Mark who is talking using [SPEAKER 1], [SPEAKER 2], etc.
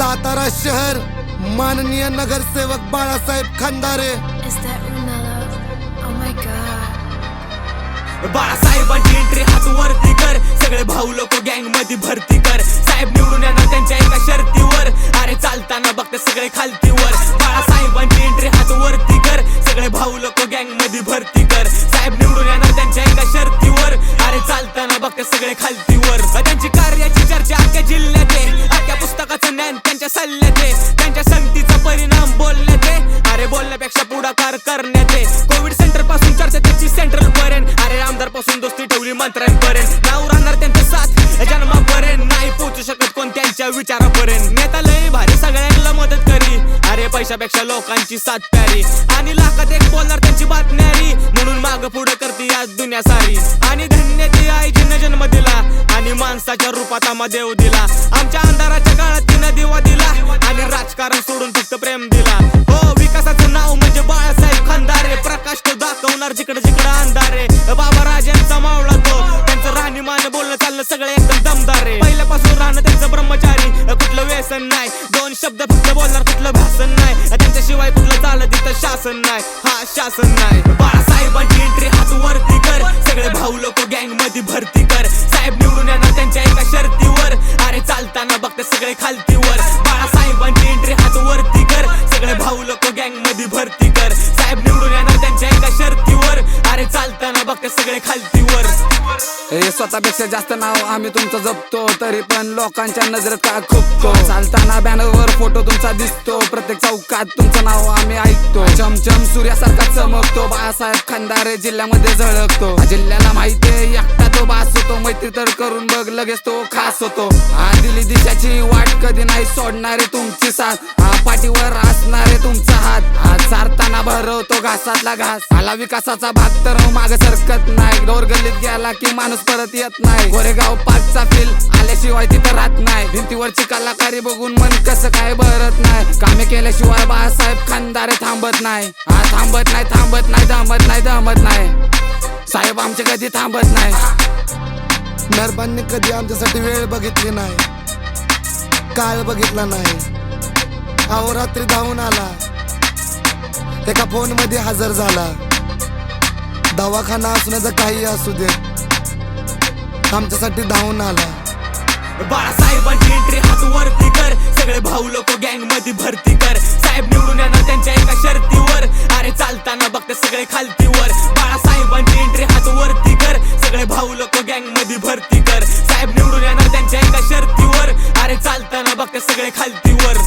[SPEAKER 1] सातारा शहर माननीय नगरसेवक Balasaheb Khandare.
[SPEAKER 2] Is that Ronaldo? Oh my god.
[SPEAKER 3] बाळासाहेबांची एंट्री हात वरती कर, सगळे भाऊ लोक गँग मध्ये भरती कर। साहेब निवडून येणार त्यांच्या एका शर्तीवर, अरे चालताना बघते सगळे खालतीवर। बाळासाहेबांची एंट्री हात वरती कर, सगळे भाऊ लोक गँग मध्ये भरती कर। साहेब निवडून येणार त्यांच्या एका शर्तीवर, अरे चालताना बघते सगळे खालतीवर। त्यांची कार्याची चर्चा अख्ख्या जिल्ह्यात आहे, अख्ख्या पुस्तकाचं ज्ञान त्यांच्या सल्ल्यात आहे। त्यांच्या संगतीचा परिणाम बोलण्यात आहे, अरे बोलण्यापेक्षा पुढाकार करण्यात आहे। कोविड सेंटर पासून चर्चा त्यांची सेंट्रल पर्यंत, अरे आमदार पासून दोस्ती ठेवली मंत्र्यांपर्यंत। नाव राहणार त्यांचं साथ जन्मापर्यंत, नाही पोहोचू शकत कोण त्यांच्या विचारापर्यंत। नेता लय भारी सगळ्यांना मदत करी, अरे पैशापेक्षा लोकांची साथ प्यारी। आणि लाखात एक बोलणार त्यांची बात न्यारी, म्हणून माग पुढे करते आज दुनिया सारी। आणि धन्य ती आई जिनं जन्म दिला, आणि माणसाच्या रूपात आम्हा देव दिला। आमच्या अंधाराच्या काळात तिनं दिवा दिला, आणि राजकारण सोडून फक्त प्रेम दिला। हो विकासाचं नाव म्हणजे बाळासाहेब खंदारे, प्रकाश तो दाखवणार जिकडे जिकडे अंधारे। बाबा राजांचा मावळा तो, त्यांचं राहणीमान बोलणं चालणं सगळे एकदम दमदार आहे। पहिल्यापासून राहणं त्यांचं ब्रह्मचारी, कुठलं व्यसन नाही, दोन शब्द फक्त बोलणार कुठलं भाषण नाही। त्यांच्याशिवाय कुठलं चालत तिथं शासन नाही, हा शासन नाही। बाळासाहेबांची एंट्री हात वरती कर, सगळे भाऊ लोक गँग मध्ये भरती कर। साहेब निवडून येणार त्यांच्या एका शर्तीवर, अरे चालताना बघते सगळे खालतीवर। बाळासाहेबांची एंट्री हात वरती कर, सगळे भाऊ लोक गँग मध्ये भरती कर। साहेब निवडून येणार त्यांच्या एका शर्तीवर, अरे चालताना बघते सगळे खालतीवर।
[SPEAKER 4] हे स्वतःपेक्षा जास्त नाव आम्ही तुमचं जपतो, तरी पण लोकांच्या नजरेत का खुपतो। चालताना बॅनरवर फोटो तुमचा दिसतो, प्रत्येक चौकात तुमचं नाव आम्ही ऐकतो। चमचम सूर्यासारखा चमकतो, बाळासाहेब खंदारे जिल्ह्यामध्ये झळकतो। जिल्ह्याला माहितीये एकटा तो बास होतो, मैत्री तर करून बघ लगेच तो खास होतो। दिली दिशाची वाट कधी नाही सोडणारे तुमची साथ, पाठीवर असणारे तुमचा हात। चारताना भरवतो घासातला घास, आला विकासाचा भाग तर माग सरकत नाही। डोर गल्लीत गेला की माणूस परत येत नाही, गोरेगाव पार्कचा फील आल्याशिवाय तिथं राहत नाही। भिंतीवरची कलाकारी बघून मन कसं काय भरत नाही, कामे केल्याशिवाय बाळासाहेब खंदारे थांबत नाही। थांबत नाही, थांबत नाही, थांबत नाही, थांबत नाही, साहेब आमचे कधी थांबत नाही।
[SPEAKER 1] मेहरबानी कधी आमच्यासाठी वेळ बघितली नाही, काळ बघितला नाही। अहोरात्री धावून आला, एका फोन मध्ये हजर झाला। दवाखाना असण्याचं काही असू दे, आमच्यासाठी धावून आला।
[SPEAKER 3] बाळासाहेबांची एंट्री हात वरती कर, सगळे भाऊ लोक गँग मध्ये भरती कर। साहेब निवडून येणार त्यांच्या एका शर्तीवर, अरे चालताना बघते सगळे खालतीवर। बाळासाहेबांची एंट्री हात वरती कर, सगळे भाऊ लोक गँग मध्ये भरती कर। साहेब निवडून येणार त्यांच्या एका शर्तीवर, अरे चालताना बघते सगळे खालतीवर।